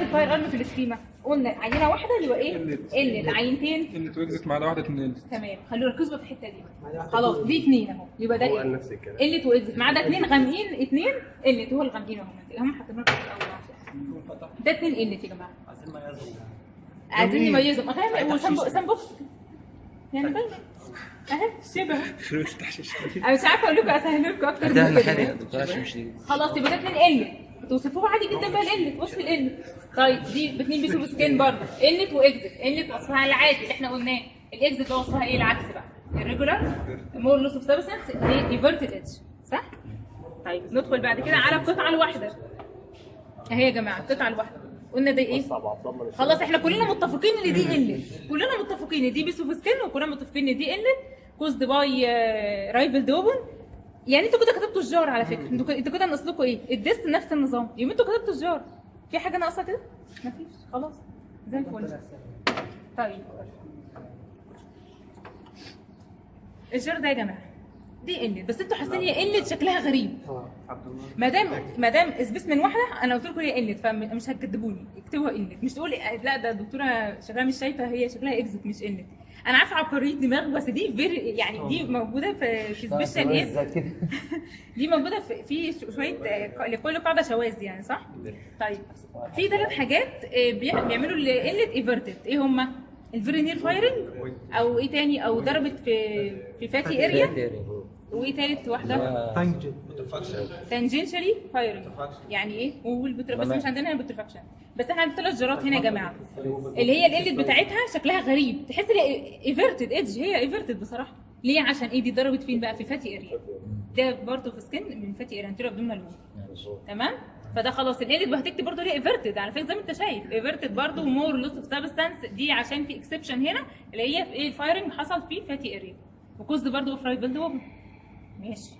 الفاير ارم في السكيما؟ قلنا عينه واحده اللي هو ايه؟ ال عينتين اللي توكزت مع واحده 2. تمام. خلونا نركز بقى في الحته دي. خلاص دي 2 اهو، يبقى ده هو ايه؟ قال نفس الكلام. ال توكزت ما عدا 2 غامقين، 2 ال هو الغامقين اهو، هم حاطينهم في الاول عشان ده 2 ال يا جماعه. عايزين نميزهم غامق وسنبوكس يعني باينه اهي شبه. انا مش عارفه اقول لكم اسهل لكم اكتر ده من كده. حاجه دكتور عشان مش خلاص يبقى ده 2 ال توصفوه عادي جدا بقى ال وصف ال. طيب دي ب 2 بيسو سكين برضه ال واكزت. ال وصفها العادي اللي احنا قلناه، الاكزت ده وصفها ايه العكس بقى؟ الريجولار مور لوس اوف سبستانس ايفرتد اتش صح؟ طيب ندخل بعد كده على القطعه الواحده اهي يا جماعه. القطعه الواحده قلنا ده ايه؟ خلاص احنا كلنا متفقين ان دي ال، كلنا متفقين ان دي بيسو سكين، وكلنا متفقين ان دي ال كوزد باي رايفل دوبن. يعني انتوا كده كتبتوا الجار على فكره، انتوا كده ناقص لكم ايه؟ الديست نفس النظام، يوم انتوا كتبتوا الجار في حاجه ناقصه كده؟ مفيش خلاص زي الفل. طيب الجار ده يا جماعه دي ال، بس انتوا حاسين هي ال شكلها غريب. ما دام اسبيس من واحده انا قلت لكم هي ال، فمش هتكذبوني اكتبوها ال، مش تقول لا ده الدكتوره شكلها مش شايفه، هي شكلها اكزت مش ال. انا عارفه عبقريه دماغ، بس دي يعني دي موجوده في سبيشال ايه؟ دي موجوده في شويه لكل قاعده شواذ يعني صح؟ طيب في 3 حاجات بيعملوا ال ايفرتد، ايه هما؟ الفيرينير فايرنج، او ايه تاني؟ او ضربت في فاتي اريا، وايه تالت واحده؟ تانجنشالي فايرنج يعني ايه؟ بس مش عندنا هنا بوترفاكشن، بس احنا عندنا 3 جرات هنا يا جماعه اللي هي الاليت بتاعتها شكلها غريب، تحس ان ايفرتد ايدج، هي ايفرتد بصراحه. ليه؟ عشان ايه؟ دي ضربت فين بقى؟ في فاتي اريا، ده برضه في سكن من فاتي اريا انتيريور ابدومينال وول تمام. فده خلاص الاليت هتكتب برضه ليه ايفرتد على فكره زي ما انت شايف ايفرتد برضه مور لوس اوف سبستانس، دي عشان في اكسبشن هنا اللي هي في ايه؟ الفايرنج حصل في فاتي اريا وكوزد برضه اوف رايفل دوبن. ماشي.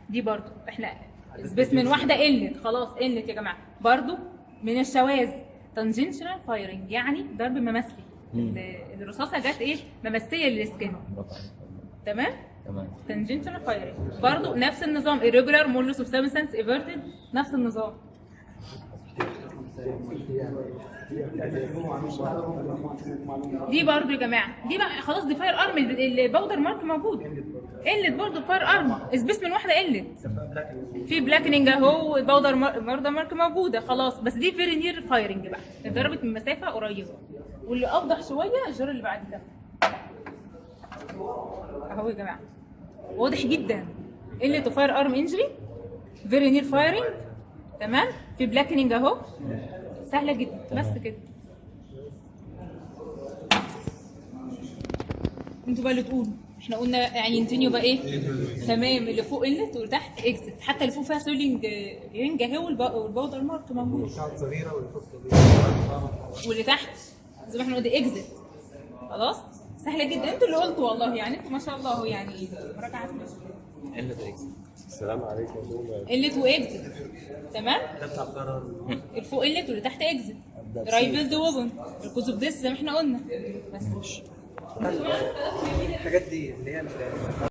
دي برضو احنا بس من واحده قلت خلاص قلت يا جماعه برضو من الشواذ تانجنشنال فايرنج يعني ضرب ممثلي. الرصاصه جت ايه؟ ممثيه للسكن تمام؟ تانجنشنال فايرنج برضو نفس النظام irregular molus of substance everted نفس النظام. دي برضو يا جماعه دي بقى خلاص دي فاير ارم، الباودر مارك موجود. قلت برضو فاير ارم اسبيس من واحده قلت في بلاكنينج اهو، الباودر مارك موجوده خلاص، بس دي فيري نير فايرنج بقى اتضربت من مسافه قريبه. واللي اوضح شويه الجار اللي بعد كده اهو يا جماعه واضح جدا قلت فاير ارم انجري فيري نير فايرنج تمام. في بلاكنينج اهو سهله جدا بس كده. انتوا بقى اللي تقولوا، احنا قلنا عينتين يبقى ايه؟ تمام. اللي فوق قلت واللي تحت اكزت، حتى اللي فوق فيها سولينج رينج اهي والباودر مارك موجود، صغيره واللي فوق صغيره واللي تحت زي ما احنا قلنا اكزت. خلاص سهله جدا، انتوا اللي قلتوا والله يعني انتوا ما شاء الله اهو يعني مراجعه قلت اكزت. السلام عليكم. قلت واكزت تمام. الفوق قلت واللي تحت اكزت رايفل دوبن الكوز اوف ديس زي ما احنا قلنا بس. الحاجات دي اللي هي